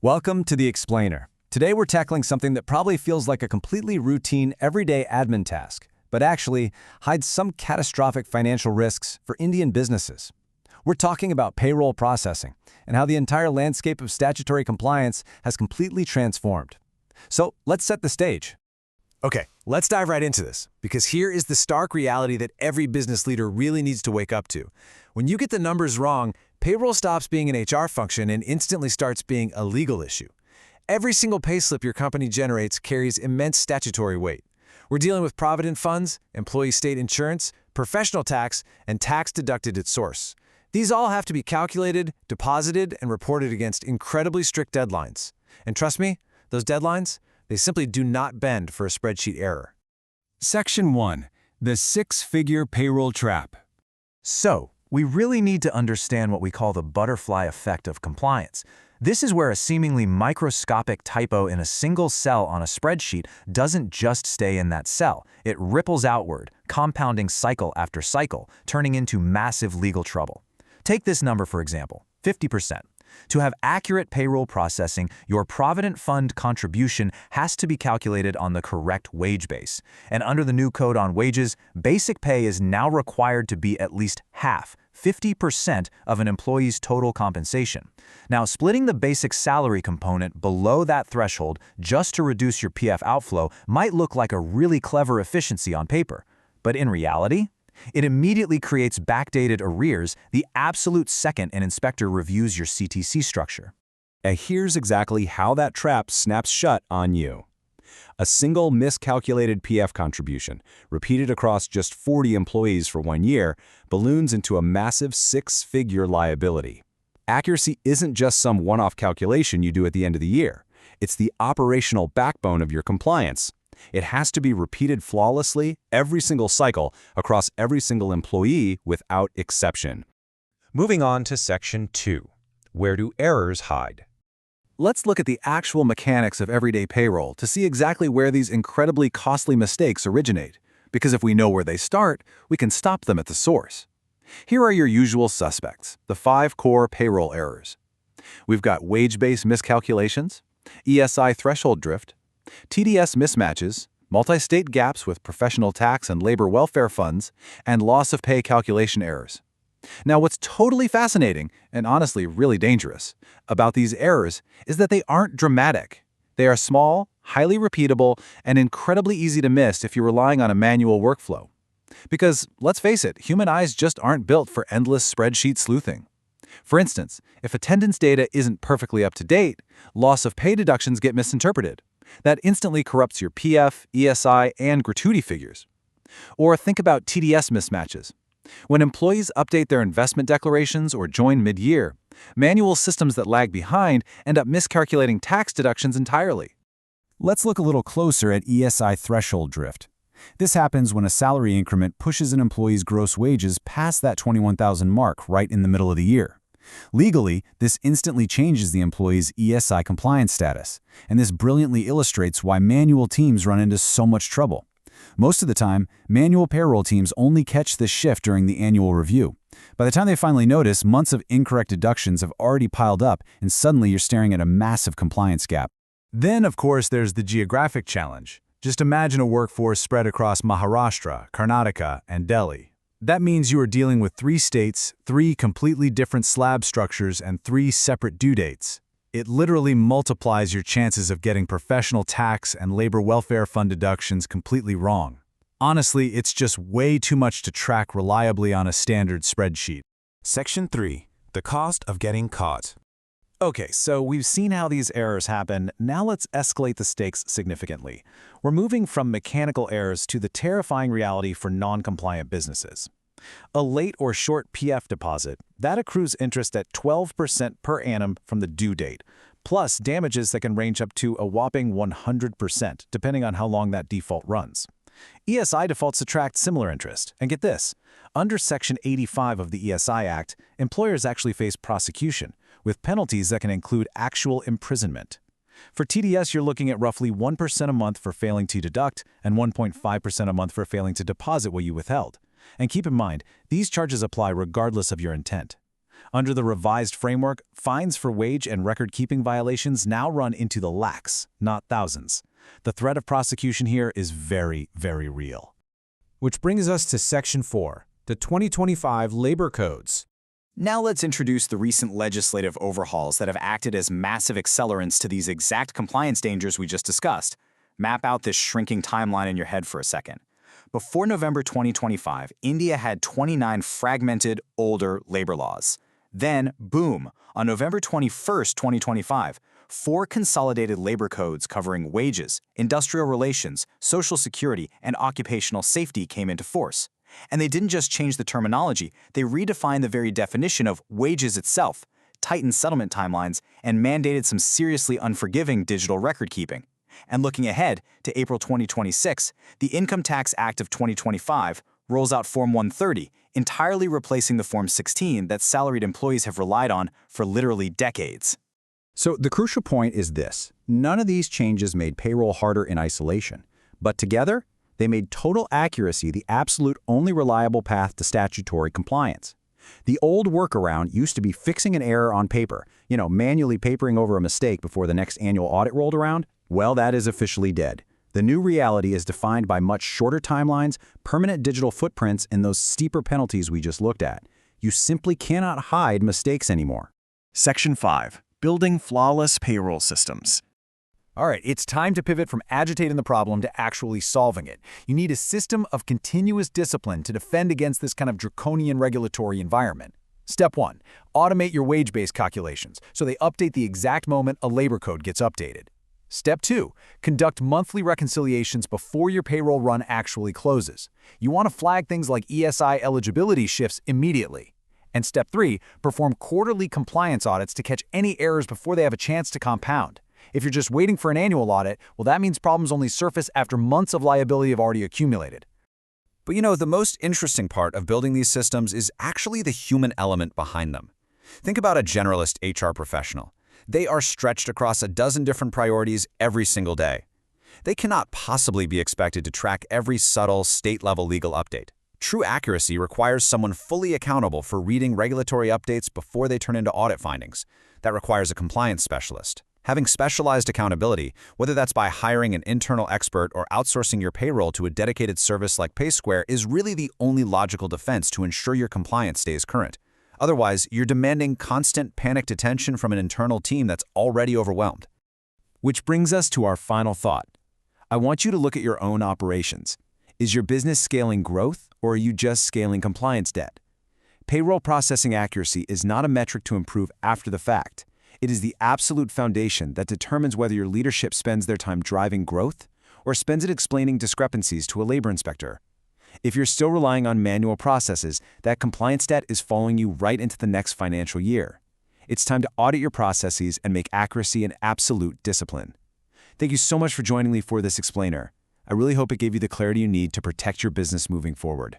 Welcome to The Explainer. Today we're tackling something that probably feels like a completely routine, everyday admin task, but actually hides some catastrophic financial risks for Indian businesses. We're talking about payroll processing and how the entire landscape of statutory compliance has completely transformed. So let's set the stage. Okay, let's dive right into this, because here is the stark reality that every business leader really needs to wake up to. When you get the numbers wrong, payroll stops being an HR function and instantly starts being a legal issue. Every single payslip your company generates carries immense statutory weight. We're dealing with provident funds, employee state insurance, professional tax, and tax deducted at source. These all have to be calculated, deposited, and reported against incredibly strict deadlines. And trust me, those deadlines, they simply do not bend for a spreadsheet error. Section 1. The Six-Figure Payroll Trap. So, we really need to understand what we call the butterfly effect of compliance. This is where a seemingly microscopic typo in a single cell on a spreadsheet doesn't just stay in that cell. It ripples outward, compounding cycle after cycle, turning into massive legal trouble. Take this number, for example, 50%. To have accurate payroll processing, your Provident Fund contribution has to be calculated on the correct wage base. And under the new code on wages, basic pay is now required to be at least half, 50% of an employee's total compensation. Now, splitting the basic salary component below that threshold just to reduce your PF outflow might look like a really clever efficiency on paper. But in reality, it immediately creates backdated arrears the absolute second an inspector reviews your CTC structure. And here's exactly how that trap snaps shut on you. A single miscalculated PF contribution, repeated across just 40 employees for 1 year, balloons into a massive six-figure liability. Accuracy isn't just some one-off calculation you do at the end of the year. It's the operational backbone of your compliance. It has to be repeated flawlessly every single cycle across every single employee without exception. Moving on to Section 2. Where do errors hide? Let's look at the actual mechanics of everyday payroll to see exactly where these incredibly costly mistakes originate. Because if we know where they start, we can stop them at the source. Here are your usual suspects, the 5 core payroll errors. We've got wage-based miscalculations, ESI threshold drift, TDS mismatches, multi-state gaps with professional tax and labor welfare funds, and loss of pay calculation errors. Now, what's totally fascinating, and honestly really dangerous, about these errors is that they aren't dramatic. They are small, highly repeatable, and incredibly easy to miss if you're relying on a manual workflow. Because, let's face it, human eyes just aren't built for endless spreadsheet sleuthing. For instance, if attendance data isn't perfectly up to date, loss of pay deductions get misinterpreted. That instantly corrupts your PF, ESI, and gratuity figures. Or think about TDS mismatches. When employees update their investment declarations or join mid-year, manual systems that lag behind end up miscalculating tax deductions entirely. Let's look a little closer at ESI threshold drift. This happens when a salary increment pushes an employee's gross wages past that $21,000 mark right in the middle of the year. Legally, this instantly changes the employee's ESI compliance status, and this brilliantly illustrates why manual teams run into so much trouble. Most of the time, manual payroll teams only catch this shift during the annual review. By the time they finally notice, months of incorrect deductions have already piled up, and suddenly you're staring at a massive compliance gap. Then, of course, there's the geographic challenge. Just imagine a workforce spread across Maharashtra, Karnataka, and Delhi. That means you are dealing with 3 states, 3 completely different slab structures, and 3 separate due dates. It literally multiplies your chances of getting professional tax and labor welfare fund deductions completely wrong. Honestly, it's just way too much to track reliably on a standard spreadsheet. Section 3. The cost of getting caught. Okay, so we've seen how these errors happen. Now let's escalate the stakes significantly. We're moving from mechanical errors to the terrifying reality for non-compliant businesses. A late or short PF deposit, that accrues interest at 12% per annum from the due date, plus damages that can range up to a whopping 100%, depending on how long that default runs. ESI defaults attract similar interest. And get this, under Section 85 of the ESI Act, employers actually face prosecution, with penalties that can include actual imprisonment. For TDS, you're looking at roughly 1% a month for failing to deduct and 1.5% a month for failing to deposit what you withheld. And keep in mind, these charges apply regardless of your intent. Under the revised framework, fines for wage and record-keeping violations now run into the lakhs, not thousands. The threat of prosecution here is very, very real. Which brings us to Section 4, the 2025 Labor Codes. Now let's introduce the recent legislative overhauls that have acted as massive accelerants to these exact compliance dangers we just discussed. Map out this shrinking timeline in your head for a second. Before November 2025, India had 29 fragmented, older labor laws. Then, boom, on November 21st, 2025, 4 consolidated labor codes covering wages, industrial relations, social security, and occupational safety came into force. And they didn't just change the terminology, they redefined the very definition of wages itself, tightened settlement timelines, and mandated some seriously unforgiving digital record keeping. And looking ahead to April 2026, the Income Tax Act of 2025 rolls out Form 130, entirely replacing the Form 16 that salaried employees have relied on for literally decades. So the crucial point is this. None of these changes made payroll harder in isolation, but together, they made total accuracy the absolute only reliable path to statutory compliance. The old workaround used to be fixing an error on paper, manually papering over a mistake before the next annual audit rolled around. Well, that is officially dead. The new reality is defined by much shorter timelines, permanent digital footprints, and those steeper penalties we just looked at. You simply cannot hide mistakes anymore. Section 5. Building flawless payroll systems. All right, it's time to pivot from agitating the problem to actually solving it. You need a system of continuous discipline to defend against this kind of draconian regulatory environment. Step 1. Automate your wage-based calculations so they update the exact moment a labor code gets updated. Step 2. Conduct monthly reconciliations before your payroll run actually closes. You want to flag things like ESI eligibility shifts immediately. And Step 3. Perform quarterly compliance audits to catch any errors before they have a chance to compound. If you're just waiting for an annual audit, well, that means problems only surface after months of liability have already accumulated. But the most interesting part of building these systems is actually the human element behind them. Think about a generalist HR professional. They are stretched across a dozen different priorities every single day. They cannot possibly be expected to track every subtle state-level legal update. True accuracy requires someone fully accountable for reading regulatory updates before they turn into audit findings. That requires a compliance specialist. Having specialized accountability, whether that's by hiring an internal expert or outsourcing your payroll to a dedicated service like PaySquare, is really the only logical defense to ensure your compliance stays current. Otherwise, you're demanding constant panicked attention from an internal team that's already overwhelmed. Which brings us to our final thought. I want you to look at your own operations. Is your business scaling growth, or are you just scaling compliance debt? Payroll processing accuracy is not a metric to improve after the fact. It is the absolute foundation that determines whether your leadership spends their time driving growth or spends it explaining discrepancies to a labor inspector. If you're still relying on manual processes, that compliance debt is following you right into the next financial year. It's time to audit your processes and make accuracy an absolute discipline. Thank you so much for joining me for this explainer. I really hope it gave you the clarity you need to protect your business moving forward.